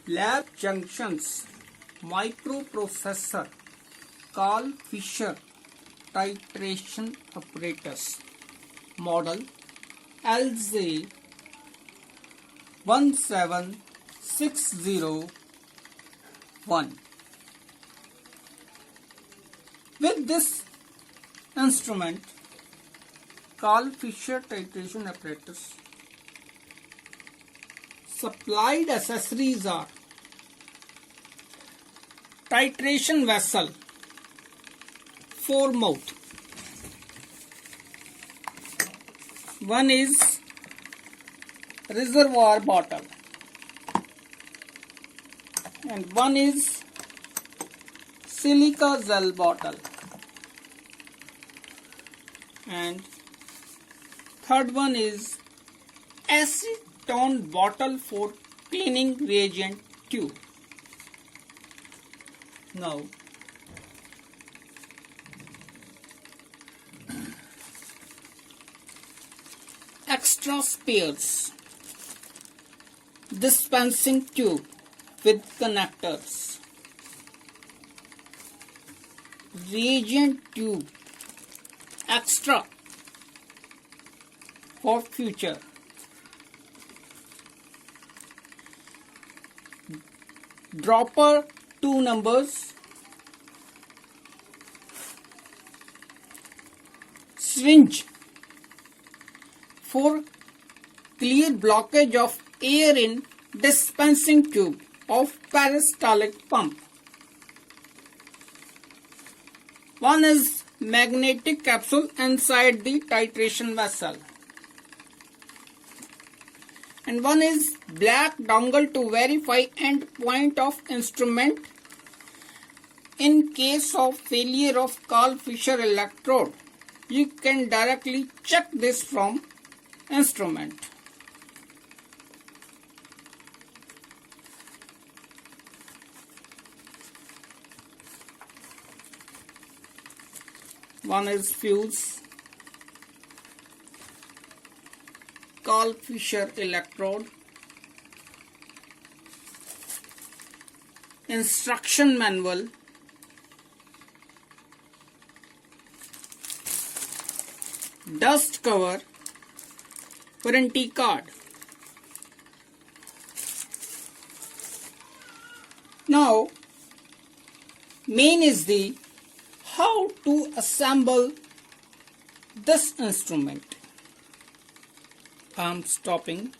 Lab Junctions Microprocessor Karl Fischer Titration Apparatus Model LZ 17601. With this instrument, Karl Fischer Titration Apparatus, supplied accessories are titration vessel, 4 mouth. One is reservoir bottle and one is silica gel bottle and third one is acetone bottle for cleaning reagent tube. Now extra spares, dispensing tube with connectors, reagent tube extra for future, dropper 2 numbers, syringe for clear blockage of air in dispensing tube of peristaltic pump. One is magnetic capsule inside the titration vessel. And one is black dongle to verify end point of instrument in case of failure of Karl Fischer electrode. You can directly check this from instrument. One is fuse, Karl Fischer electrode, instruction manual, dust cover, warranty card. Now, main is the how to assemble this instrument. I am stopping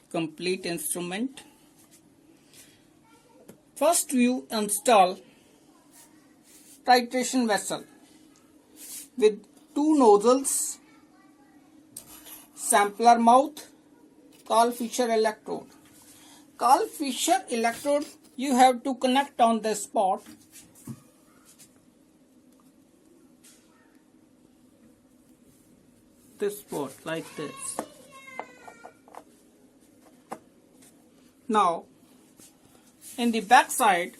complete instrument. First you install titration vessel with 2 nozzles, sampler mouth, Karl Fischer electrode. Karl Fischer electrode you have to connect on the spot. This spot like this. Now in the back side,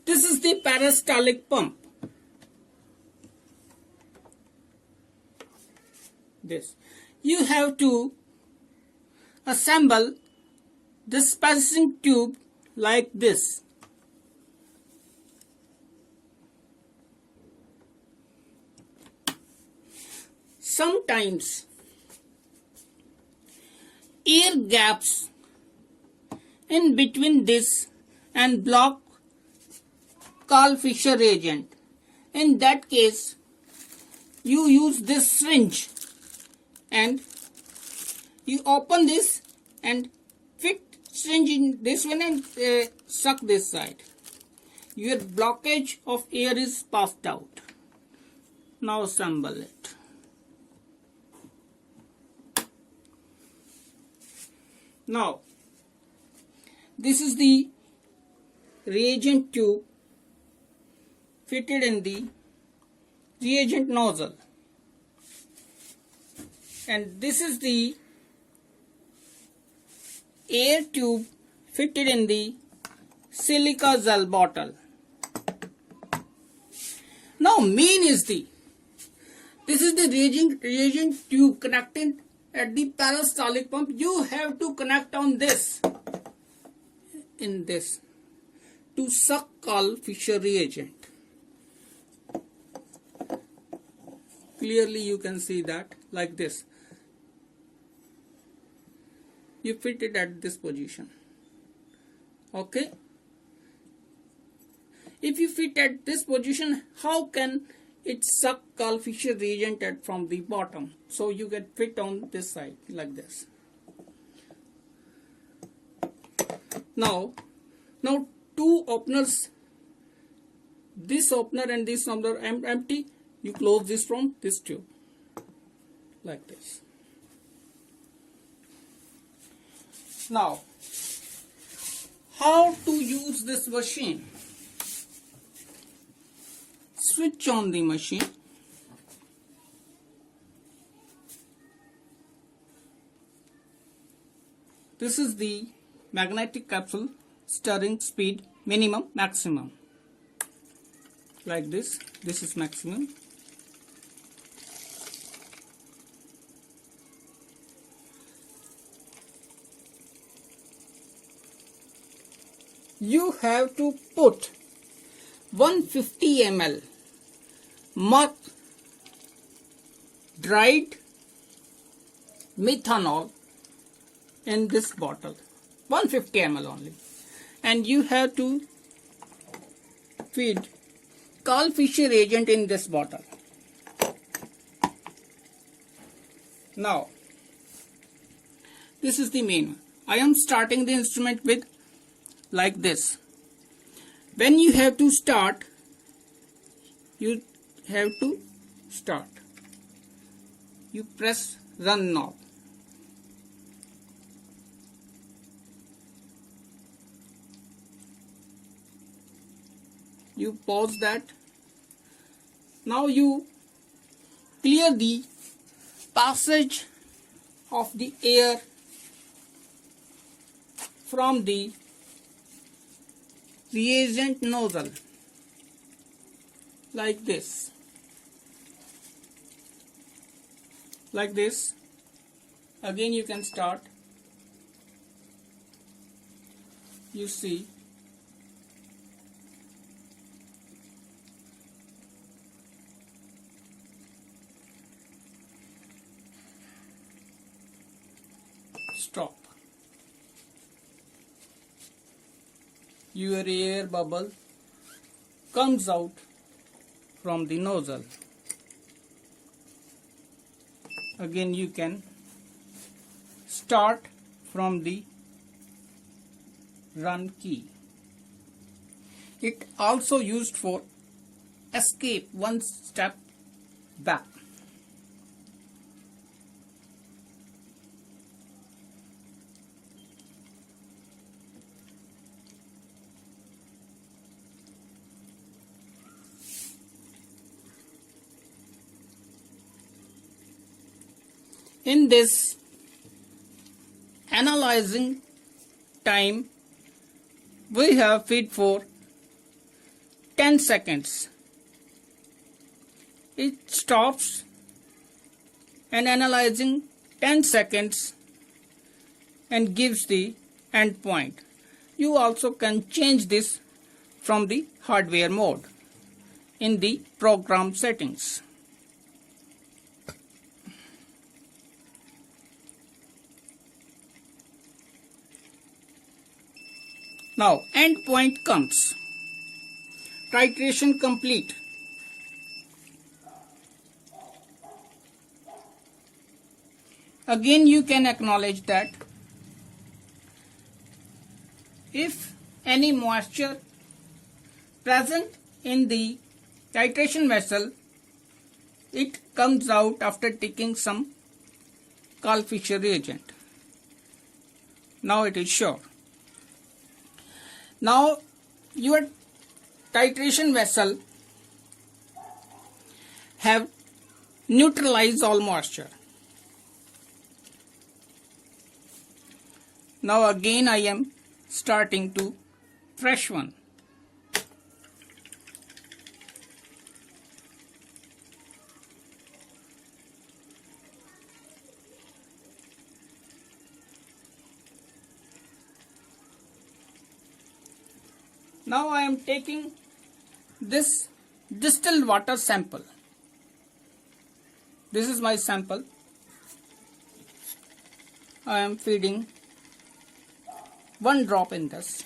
this is the peristaltic pump. This you have to assemble dispensing tube like this. Sometimes air gaps in between this and block Karl Fischer reagent. In that case, you use this syringe and you open this and fit syringe in this one and suck this side. Your blockage of air is passed out. Now assemble it. Now, this is the reagent tube fitted in the reagent nozzle, and this is the air tube fitted in the silica gel bottle. Now main is this is the reagent tube connected at the peristaltic pump, you have to connect on this, in this, to suck Karl Fischer reagent. Clearly you can see that like this. You fit it at this position. Okay. If you fit at this position, how can it suck Karl Fischer reagent from the bottom? So you get fit on this side like this. Now two openers, this opener and this opener empty. You close this from this tube like this. Now, how to use this machine? Switch on the machine. This is the magnetic capsule stirring speed minimum maximum. Like this. This is maximum. You have to put 150 ml moth dried methanol in this bottle, 150 ml only, and you have to feed Karl Fischer reagent in this bottle. Now this is the main. I am starting the instrument with like this. When you have to start, you have to start. You press run knob. You pause that. Now you clear the passage of the air from the reagent nozzle like this. Like this. Again you can start. You see stop. Your air bubble comes out from the nozzle. Again you can start from the run key. It also used for escape one step back. In this analyzing time, we have feed for 10 seconds. It stops and analyzing 10 seconds and gives the end point. You also can change this from the hardware mode in the program settings. Now end point comes. Titration complete. Again you can acknowledge that if any moisture present in the titration vessel, it comes out after taking some Karl Fischer reagent. Now it is sure. Now your titration vessel have neutralized all moisture. Now again I am starting to fresh one. Now I am taking this distilled water sample. This is my sample. I am feeding 1 drop in this.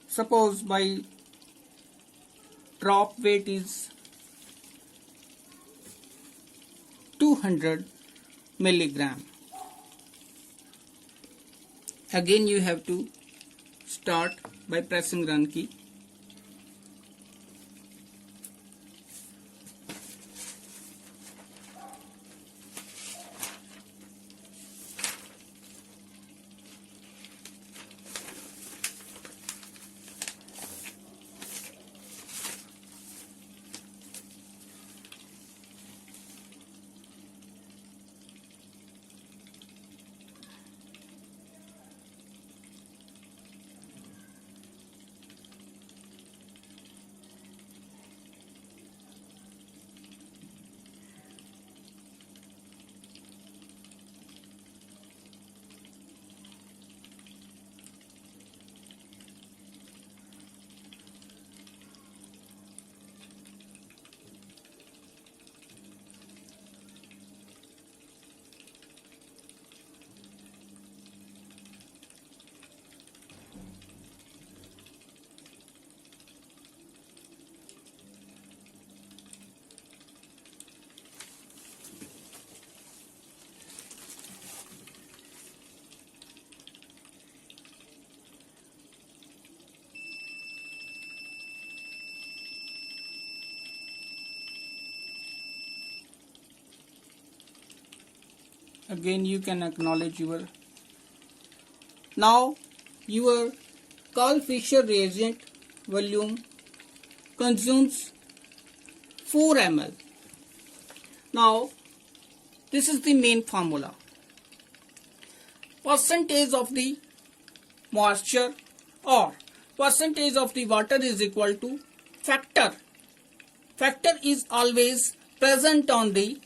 Suppose my drop weight is 200 milligram. Again you have to start by pressing run key. Again you can acknowledge your. Now your Karl Fischer reagent volume consumes 4 ml. Now this is the main formula. Percentage of the moisture or percentage of the water is equal to factor. Factor is always present on the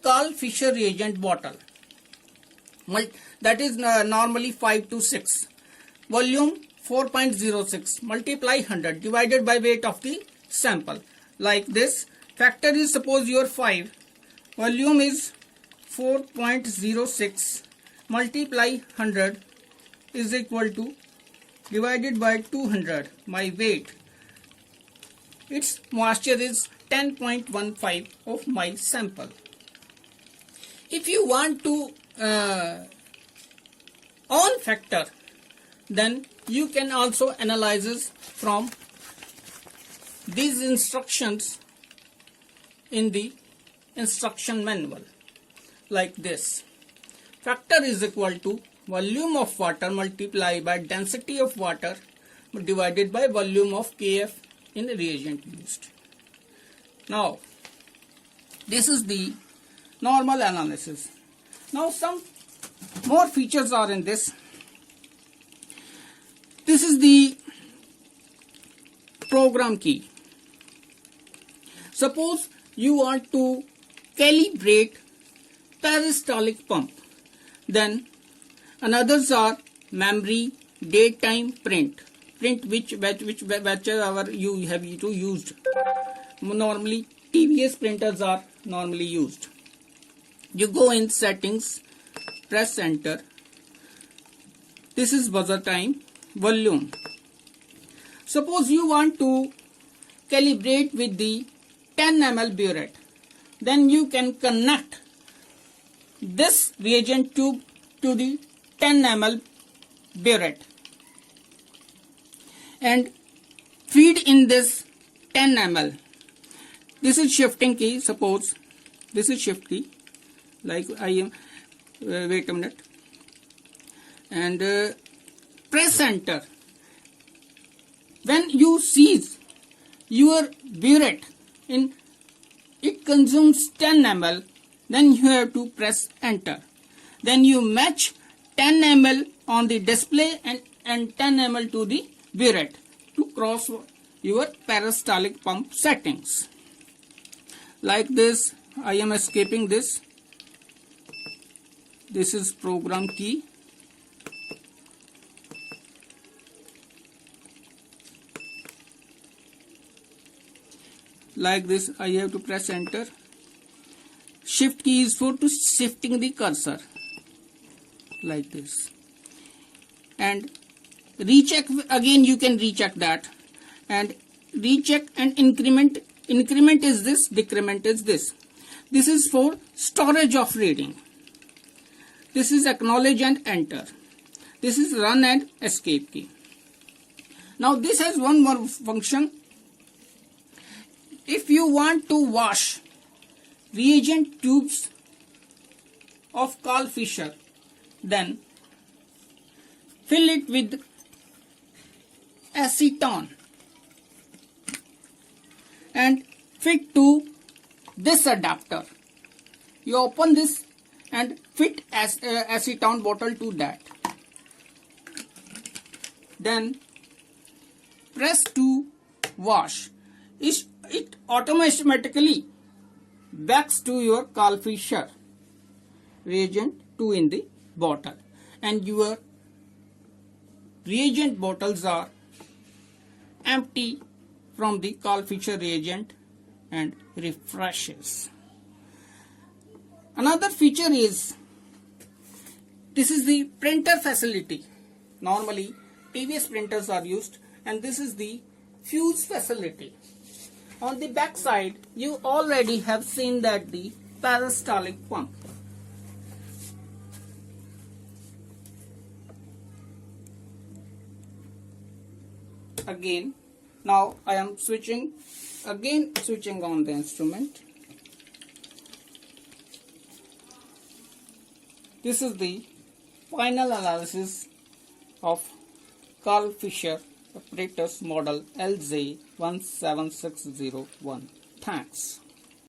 Karl Fischer reagent bottle. That is normally 5 to 6. Volume 4.06 multiply 100 divided by weight of the sample. Like this. Factor is suppose your 5. Volume is 4.06 multiply 100 is equal to divided by 200. My weight. Its moisture is 10.15 of my sample. If you want to own factor, then you can also analyze from these instructions in the instruction manual. Like this. Factor is equal to volume of water multiplied by density of water divided by volume of Kf in reagent used. Now, this is the normal analysis. Now some more features are in this. This is the program key. Suppose you want to calibrate peristaltic pump. Then another's are memory, date time, print whichever you have to used. Normally TVS printers are normally used. You go in settings, press enter. This is buzzer time, volume. Suppose you want to calibrate with the 10 ml burette. Then you can connect this reagent tube to the 10 ml burette and feed in this 10 ml. This is shifting key. Suppose this is shift key. Like I am, wait a minute, and press enter. When you seize your burette in, it consumes 10 ml, then you have to press enter. Then you match 10 ml on the display and 10 ml to the burette to cross your peristaltic pump settings. Like this, I am escaping this. This is program key. like this. I have to press enter. Shift key is for to shifting the cursor like this. And recheck again, you can recheck that. And recheck and increment. Increment is this, decrement is this. This is for storage of reading. This is acknowledge and enter. This is run and escape key. Now this has one more function. If you want to wash reagent tubes of Karl Fischer, then fill it with acetone and fit to this adapter. You open this and fit acetone bottle to that. Then press to wash. It automatically backs to your Karl Fischer reagent 2 in the bottle, and your reagent bottles are empty from the Karl Fischer reagent and refreshes. Another feature is, this is the printer facility. Normally TVS printers are used, and this is the fuse facility. On the back side you already have seen that the peristaltic pump. Again, now I am switching on the instrument. This is the final analysis of Karl Fischer apparatus model LZ17601. Thanks.